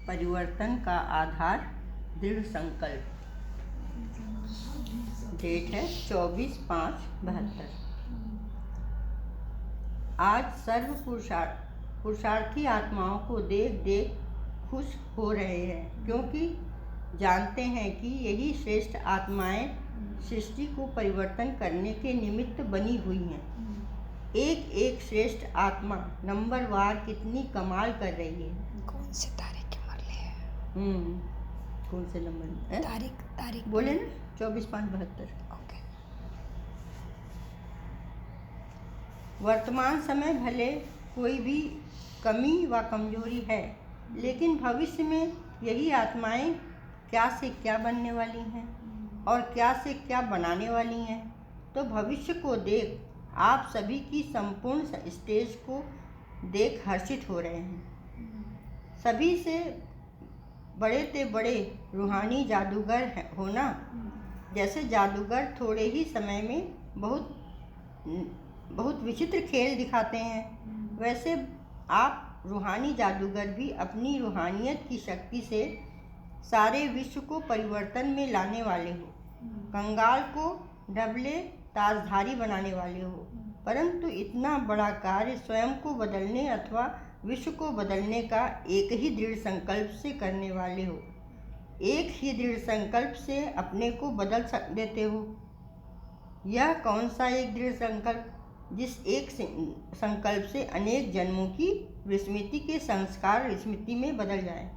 परिवर्तन का आधार दृढ़ संकल्प। डेट है 24/5/72। आज सर्व पुरुषार्थी आत्माओं को देख देख खुश हो रहे हैं, क्योंकि जानते हैं कि यही श्रेष्ठ आत्माएं सृष्टि को परिवर्तन करने के निमित्त बनी हुई हैं। एक एक श्रेष्ठ आत्मा नंबरवार कितनी कमाल कर रही है। कौन से तारीख के मरले है? कौन से नंबर है? तारीख बोले ना 24/5/72। ओके। वर्तमान समय भले कोई भी कमी व कमजोरी है, लेकिन भविष्य में यही आत्माएं क्या से क्या बनने वाली हैं और क्या से क्या बनाने वाली हैं। तो भविष्य को देख आप सभी की संपूर्ण स्टेज को देख हर्षित हो रहे हैं। सभी से बड़े ते बड़े रूहानी जादूगर हो ना। जैसे जादूगर थोड़े ही समय में बहुत विचित्र खेल दिखाते हैं, वैसे आप रूहानी जादूगर भी अपनी रूहानियत की शक्ति से सारे विश्व को परिवर्तन में लाने वाले हो। कंगाल को डबले ताजधारी बनाने वाले हो, परंतु इतना बड़ा कार्य स्वयं को बदलने अथवा विश्व को बदलने का एक ही दृढ़ संकल्प से करने वाले हो। एक ही दृढ़ संकल्प से अपने को बदल देते हो। यह कौन सा एक दृढ़ संकल्प, जिस एक संकल्प से अनेक जन्मों की विस्मृति के संस्कार स्मृति में बदल जाए।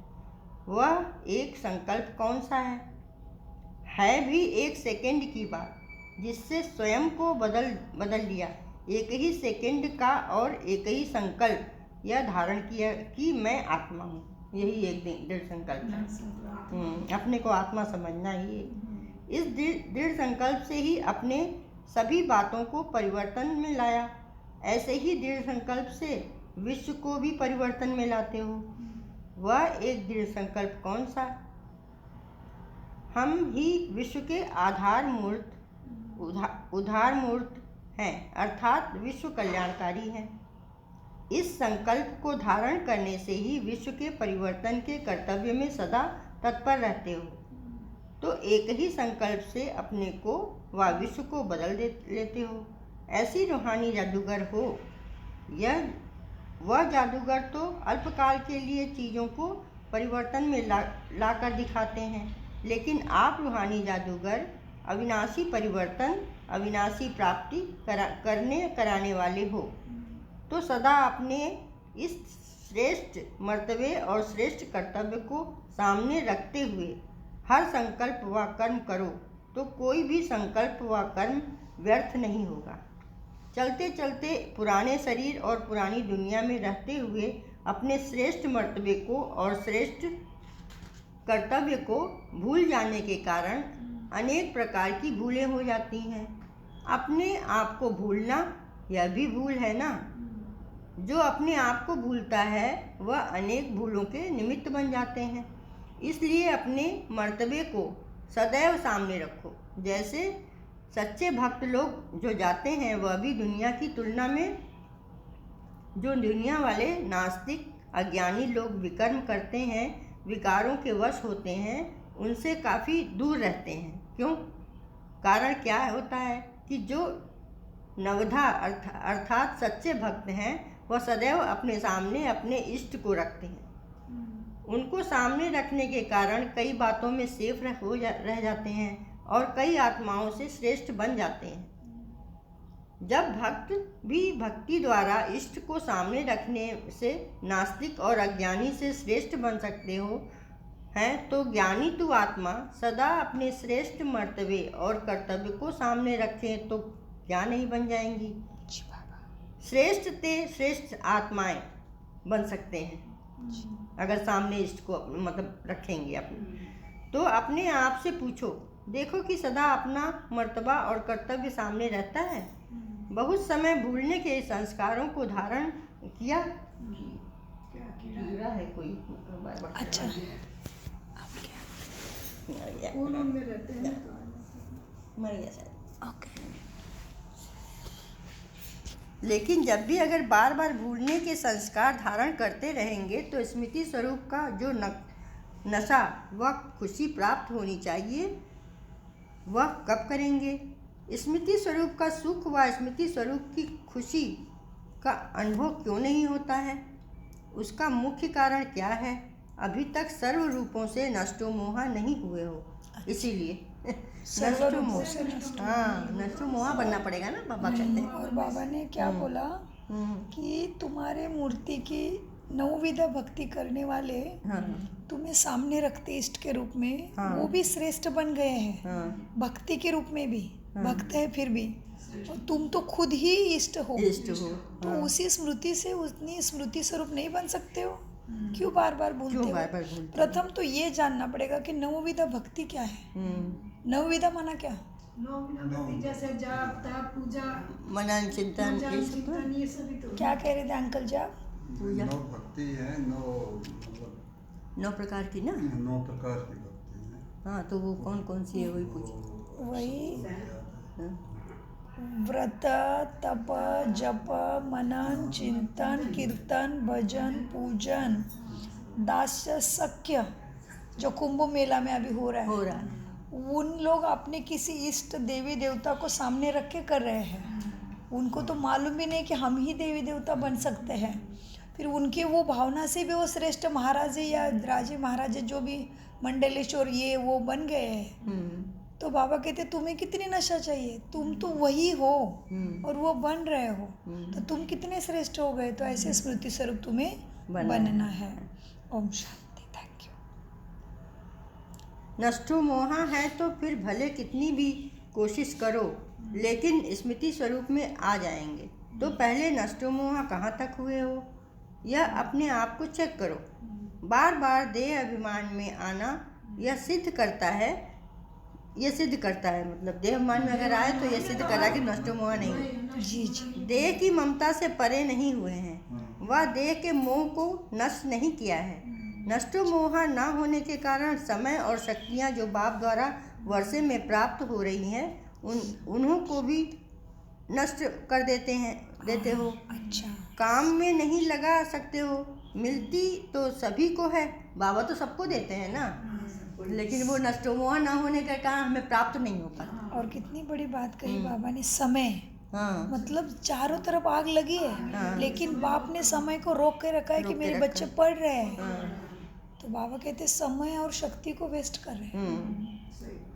वह एक संकल्प कौन सा है भी एक सेकंड की बात, जिससे स्वयं को बदल लिया। एक ही सेकंड का और एक ही संकल्प यह धारण किया कि मैं आत्मा हूँ। यही एक दृढ़ संकल्प है। अपने को आत्मा समझना ही है। इस दृढ़ संकल्प से ही अपने सभी बातों को परिवर्तन में लाया। ऐसे ही दृढ़ संकल्प से विश्व को भी परिवर्तन में लाते हो। वह एक दृढ़ संकल्प कौन सा? हम ही विश्व के उधार मूर्त हैं, अर्थात विश्व कल्याणकारी हैं। इस संकल्प को धारण करने से ही विश्व के परिवर्तन के कर्तव्य में सदा तत्पर रहते हो। तो एक ही संकल्प से अपने को व विश्व को बदल लेते हो। ऐसी रूहानी जादूगर हो। वह जादूगर तो अल्पकाल के लिए चीज़ों को परिवर्तन में ला कर दिखाते हैं, लेकिन आप रूहानी जादूगर अविनाशी परिवर्तन, अविनाशी प्राप्ति कराने वाले हो। तो सदा अपने इस श्रेष्ठ मर्तबे और श्रेष्ठ कर्तव्य को सामने रखते हुए हर संकल्प व कर्म करो, तो कोई भी संकल्प व कर्म व्यर्थ नहीं होगा। चलते चलते पुराने शरीर और पुरानी दुनिया में रहते हुए अपने श्रेष्ठ मर्तबे को और श्रेष्ठ कर्तव्य को भूल जाने के कारण अनेक प्रकार की भूलें हो जाती हैं। अपने आप को भूलना यह भी भूल है ना। जो अपने आप को भूलता है वह अनेक भूलों के निमित्त बन जाते हैं। इसलिए अपने मर्तबे को सदैव सामने रखो। जैसे सच्चे भक्त लोग जो जाते हैं, वह भी दुनिया की तुलना में जो दुनिया वाले नास्तिक अज्ञानी लोग विकर्म करते हैं, विकारों के वश होते हैं, उनसे काफ़ी दूर रहते हैं। क्यों? कारण क्या होता है कि जो नवधा अर्थात सच्चे भक्त हैं, वह सदैव अपने सामने अपने इष्ट को रखते हैं। उनको सामने रखने के कारण कई बातों में सेफ रह जाते हैं और कई आत्माओं से श्रेष्ठ बन जाते हैं। जब भक्त भी भक्ति द्वारा इष्ट को सामने रखने से नास्तिक और अज्ञानी से श्रेष्ठ बन सकते हो हैं, तो ज्ञानी तु आत्मा सदा अपने श्रेष्ठ मर्तबे और कर्तव्य को सामने रखें तो क्या नहीं बन जाएंगी। श्रेष्ठ ते श्रेष्ठ आत्माएं बन सकते हैं अगर सामने इष्ट को मतलब रखेंगे अपने। तो अपने आप से पूछो, देखो कि सदा अपना मर्तबा और कर्तव्य सामने रहता है। बहुत समय भूलने के संस्कारों को धारण किया है कोई। अच्छा, मर गया शायद। ओके। लेकिन जब भी अगर बार बार भूलने के संस्कार धारण करते रहेंगे तो स्मृति स्वरूप का जो नशा व खुशी प्राप्त होनी चाहिए, वह कब करेंगे? स्मृति स्वरूप का सुख व स्मृति स्वरूप की खुशी का अनुभव क्यों नहीं होता है? उसका मुख्य कारण क्या है? अभी तक सर्व रूपों से नष्टो मोहा नहीं हुए हो, इसीलिए नष्टो मोहा, हाँ, नष्टो मोहा बनना पड़ेगा ना, बाबा कहते हैं। और बाबा ने क्या बोला कि तुम्हारे मूर्ति की नवविधा भक्ति करने वाले हाँ, तुम्हें सामने रखते इष्ट के रूप में, हाँ। वो भी श्रेष्ठ बन गए हैं। हाँ, भक्ति के रूप में भी भक्त है, फिर भी और तुम तो खुद ही इष्ट हो। इष्ट हो, तो उसी स्मृति से उतनी स्मृति स्वरूप नहीं बन सकते हो? क्यों बार बार भूलते क्यों हो? बार बार भूलते हो? प्रथम तो ये जानना पड़ेगा कि नवविधा भक्ति क्या है। नवविधा माना क्या? जैसे जाप तप पूजा मनन चिंतन ये सब तो ये सभी तो क्या कह रहे थे अंकल जी आप? पूजा। नौ भक्ति है, नौ मतलब 9 प्रकार की ना। 9 प्रकार की भक्ति है। हाँ, तो वो कौन कौन सी है वही पूछ। वही हाँ, व्रत तप जप मनन चिंतन कीर्तन भजन पूजन दास्य सख्य, जो कुंभ मेला में अभी हो रहा हो है, रहा है। उन लोग अपने किसी इष्ट देवी देवता को सामने रख के कर रहे हैं। उनको तो मालूम भी नहीं कि हम ही देवी देवता बन सकते हैं। फिर उनके वो भावना से भी वो श्रेष्ठ महाराजे या राजे महाराजे जो भी मंडलेश्वर ये वो बन गए हैं। तो बाबा कहते तुम्हें कितनी नशा चाहिए, तुम तो वही हो और वो बन रहे हो, तो तुम कितने श्रेष्ठ हो गए। तो ऐसे स्मृति स्वरूप तुम्हें बनना है। ओम शांति। Thank you. नष्टो मोहा है तो फिर भले कितनी भी कोशिश करो, लेकिन स्मृति स्वरूप में आ जाएंगे। तो पहले नष्टो मोहा कहाँ तक हुए हो, यह अपने आप को चेक करो। बार बार देह अभिमान में आना यह सिद्ध करता है, मतलब देह अभिमान में अगर आए तो यह सिद्ध कर रहा है कि नष्टो मोहा नहीं है। जी जी। देह की ममता से परे नहीं हुए हैं, वह देह के मोह को नष्ट नहीं किया है। नष्टो मोहा ना होने के कारण समय और शक्तियाँ जो बाप द्वारा वर्षे में प्राप्त हो रही हैं, उन्हों को भी नष्ट कर देते हो। अच्छा। काम में नहीं लगा सकते हो। मिलती तो सभी को है, बाबा तो सबको देते हैं ना, लेकिन वो नष्टो मोहा ना होने के कारण हमें प्राप्त नहीं हो पाता। और कितनी बड़ी बात कही बाबा ने, समय। हाँ, मतलब चारों तरफ आग लगी है, लेकिन बाप ने समय को रोक के रखा है कि मेरे बच्चे पढ़ रहे हैं। तो बाबा कहते समय और शक्ति को वेस्ट कर रहे हैं।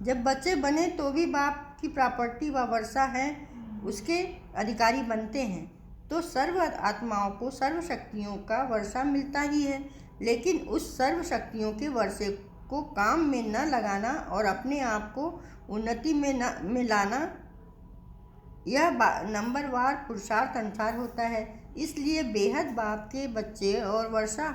जब बच्चे बने तो भी बाप की प्रॉपर्टी व वर्षा है, उसके अधिकारी बनते हैं, तो सर्व आत्माओं को सर्व शक्तियों का वर्षा मिलता ही है। लेकिन उस सर्व शक्तियों के वर्षे को काम में न लगाना और अपने आप को उन्नति में लाना, यह नंबरवार पुरुषार्थ अनुसार होता है। इसलिए बेहद बाप के बच्चे और वर्षा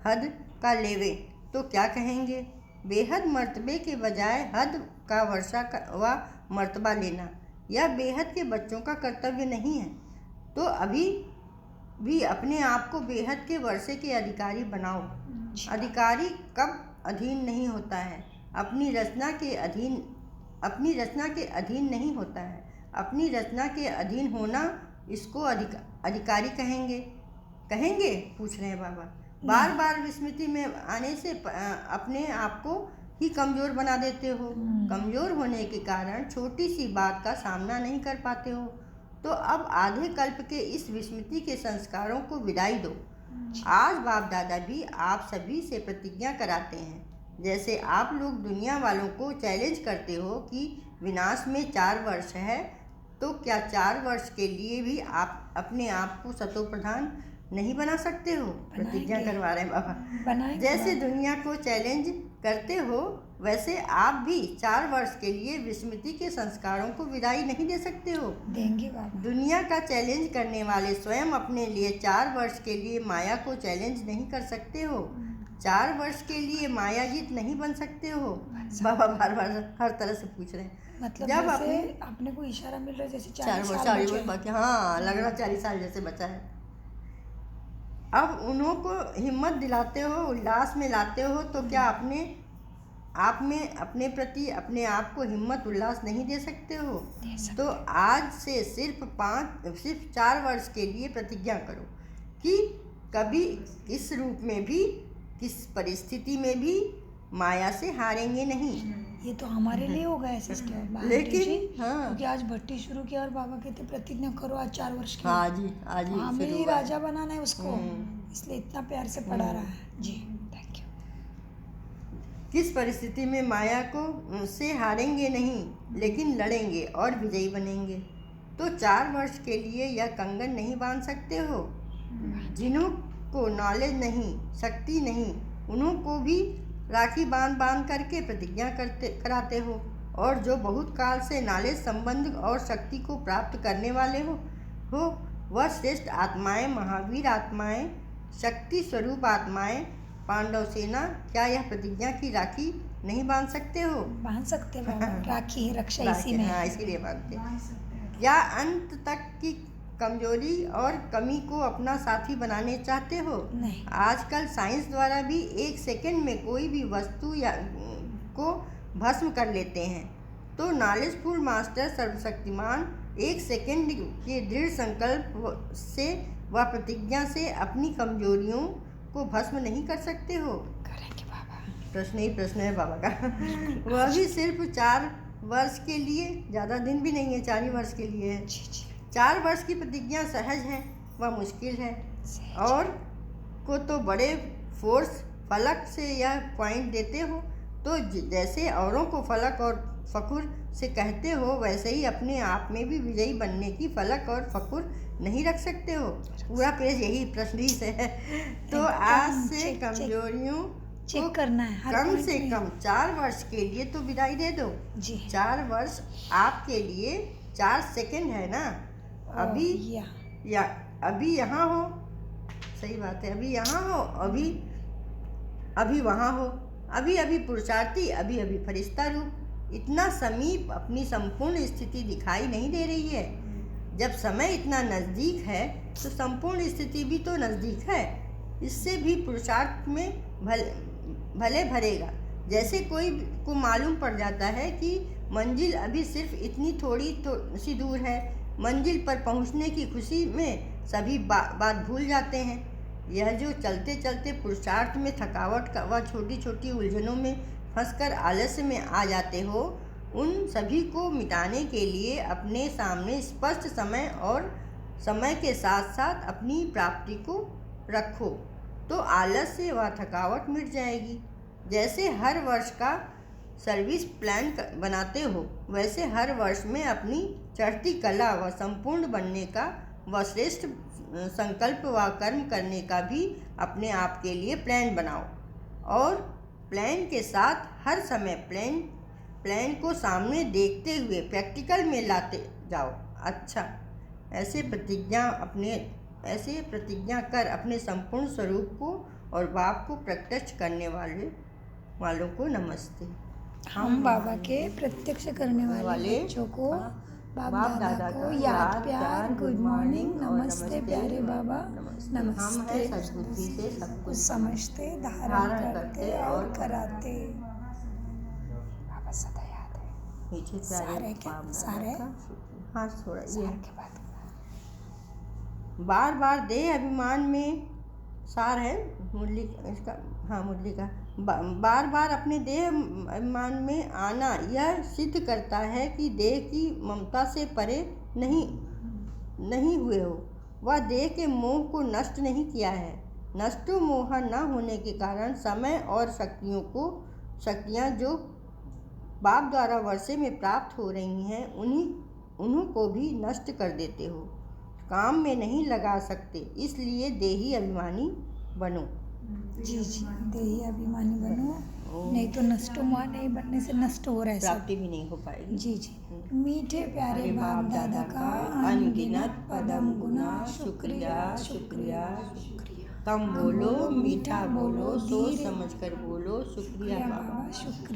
हद का लेवे तो क्या कहेंगे। बेहद मर्तबे के बजाय हद का वर्षा व मर्तबा लेना, यह बेहद के बच्चों का कर्तव्य नहीं है। तो अभी भी अपने आप को बेहद के वर्षे के अधिकारी बनाओ। अधिकारी कब अधीन नहीं होता है, अपनी रचना के अधीन नहीं होता है। अपनी रचना के अधीन होना, इसको अधिकारी कहेंगे पूछ रहे हैं बाबा। बार बार विस्मृति में आने से अपने आप को ही कमज़ोर बना देते हो। कमज़ोर होने के कारण छोटी सी बात का सामना नहीं कर पाते हो। तो अब आधे कल्प के इस विस्मृति के संस्कारों को विदाई दो। आज बाप दादा भी आप सभी से प्रतिज्ञा कराते हैं, जैसे आप लोग दुनिया वालों को चैलेंज करते हो कि विनाश में 4 वर्ष है, तो क्या 4 वर्ष के लिए भी आप अपने आप को सतो प्रधान नहीं बना सकते हो? प्रतिज्ञा करवा रहे हैं बाबा। जैसे दुनिया को चैलेंज करते हो, वैसे आप भी 4 वर्ष के लिए विस्मृति के संस्कारों को विदाई नहीं दे सकते हो। देंगे बाबा। दुनिया का चैलेंज करने वाले स्वयं अपने लिए 4 वर्ष के लिए माया को चैलेंज नहीं कर सकते हो। 4 वर्ष के लिए माया जीत नहीं बन सकते हो। बाबा बार बार हर तरह से पूछ रहे हैं। मतलब जब अपने को इशारा मिल रहा है जैसे 4 वर्ष बाकी, हाँ, लग रहा 40 साल जैसे बचा है। अब उन्हों को हिम्मत दिलाते हो, उल्लास में लाते हो, तो क्या आप में अपने प्रति अपने आप को हिम्मत उल्लास नहीं दे सकते हो? तो आज से सिर्फ 4 वर्ष के लिए प्रतिज्ञा करो कि कभी इस रूप में भी, किस परिस्थिति में भी माया से हारेंगे नहीं। ये तो हमारे लिए हो गया सिस्टर बाबा लेकिन, जी, हाँ। क्योंकि आज भट्टी शुरू किया और बाबा कहते प्रतिज्ञा करो आज 4 वर्ष की। हाँ जी, आज ही हमें शुरू ही हुआ। राजा बनाना है उसको, इसलिए इतना प्यार से पढ़ा रहा है जी। Thank you. किस परिस्थिति में माया को से हारेंगे नहीं, लेकिन लड़ेंगे और विजयी बनेंगे। तो 4 वर्ष के लिए यह कंगन नहीं बांध सकते हो। जिन्हों को नॉलेज नहीं, शक्ति नहीं, उन्हों को भी राखी बांध बांध करके प्रतिज्ञा कराते हो। और जो बहुत काल से नॉलेज, संबंध और शक्ति को प्राप्त करने वाले हो वह श्रेष्ठ आत्माएं, महावीर आत्माएं, शक्ति स्वरूप आत्माएं, पांडव सेना, क्या यह प्रतिज्ञा की राखी नहीं बांध सकते हो? बांध सकते बाबा, राखी रक्षा इसी में हाँ, है। इसीलिए बांधते। बांध सकते हैं। या अंत तक की कमजोरी और कमी को अपना साथी बनाने चाहते हो? नहीं। आजकल साइंस द्वारा भी 1 सेकंड में कोई भी वस्तु या को भस्म कर लेते हैं। तो नॉलेजफुल मास्टर सर्वशक्तिमान 1 सेकंड के दृढ़ संकल्प से व प्रतिज्ञा से अपनी कमजोरियों को भस्म नहीं कर सकते हो? करेंगे बाबा। प्रश्न ही प्रश्न है बाबा का। वह भी सिर्फ 4 वर्ष के लिए, ज़्यादा दिन भी नहीं है, 4 ही वर्ष के लिए है। जी जी। 4 वर्ष की प्रतिज्ञा सहज है व मुश्किल है, और को तो बड़े फोर्स फलक से यह पॉइंट देते हो। तो जैसे औरों को फलक और फकुर से कहते हो, वैसे ही अपने आप में भी विजयी बनने की फलक और फकुर नहीं रख सकते हो। पूरा पेज यही प्रश्न ही से है। तो आज से कमजोरियों चेक करना है हर कम पॉइंट से में। कम 4 वर्ष के लिए तो विदाई दे दो। जी। 4 वर्ष आपके लिए 4 सेकंड है ना। अभी या अभी यहाँ हो, सही बात है, अभी यहाँ हो, अभी वहाँ हो, अभी पुरुषार्थी, अभी फरिश्ता रूप। इतना समीप अपनी संपूर्ण स्थिति दिखाई नहीं दे रही है। जब समय इतना नज़दीक है तो संपूर्ण स्थिति भी तो नज़दीक है। इससे भी पुरुषार्थ में भले भरेगा। जैसे कोई को मालूम पड़ जाता है कि मंजिल अभी सिर्फ इतनी थोड़ी सी दूर है। मंजिल पर पहुंचने की खुशी में सभी बात भूल जाते हैं। यह जो चलते चलते पुरुषार्थ में थकावट व छोटी छोटी उलझनों में फंसकर आलस्य में आ जाते हो, उन सभी को मिटाने के लिए अपने सामने स्पष्ट समय और समय के साथ साथ अपनी प्राप्ति को रखो, तो आलस्य व थकावट मिट जाएगी। जैसे हर वर्ष का सर्विस प्लान बनाते हो, वैसे हर वर्ष में अपनी चढ़ती कला व संपूर्ण बनने का व श्रेष्ठ संकल्प व कर्म करने का भी अपने आप के लिए प्लान बनाओ। और प्लान के साथ हर समय प्लान को सामने देखते हुए प्रैक्टिकल में लाते जाओ। अच्छा, ऐसे प्रतिज्ञा कर अपने संपूर्ण स्वरूप को और बाप को प्रत्यक्ष करने वालों को नमस्ते। हम बाबा के प्रत्यक्ष करने वाले बच्चों को बाप दादा को याद, प्यार, गुड मॉर्निंग, नमस्ते प्यारे बाबा, नमस्ते। हम सद्बुद्धि से सब कुछ समझते, धारण करते और कराते। बाबा सदा याद है। मीठे सारे प्यारे सारे हाँ थोड़ा ये के बाद बार बार देह अभिमान में सार है मुरली इसका, हाँ मुरली का बार बार अपने देह अभिमान में आना यह सिद्ध करता है कि देह की ममता से परे नहीं हुए हो। वह देह के मोह को नष्ट नहीं किया है। नष्टो मोह न होने के कारण समय और शक्तियाँ जो बाप द्वारा वर्षे में प्राप्त हो रही हैं, उन्हीं को भी नष्ट कर देते हो। काम में नहीं लगा सकते, इसलिए देही अभिमानी बनो। जी जी, देही अभिमानी बनो, नहीं तो नष्टो मोह नहीं बनने से नष्ट हो रहा है सब। प्राप्ति भी नहीं हो पाएगी। जी जी। मीठे प्यारे बाप दादा का अनगिनत पदम गुना शुक्रिया शुक्रिया शुक्रिया। कम बोलो, मीठा बोलो, सोच समझ कर बोलो। शुक्रिया बाबा। शुक्रिया।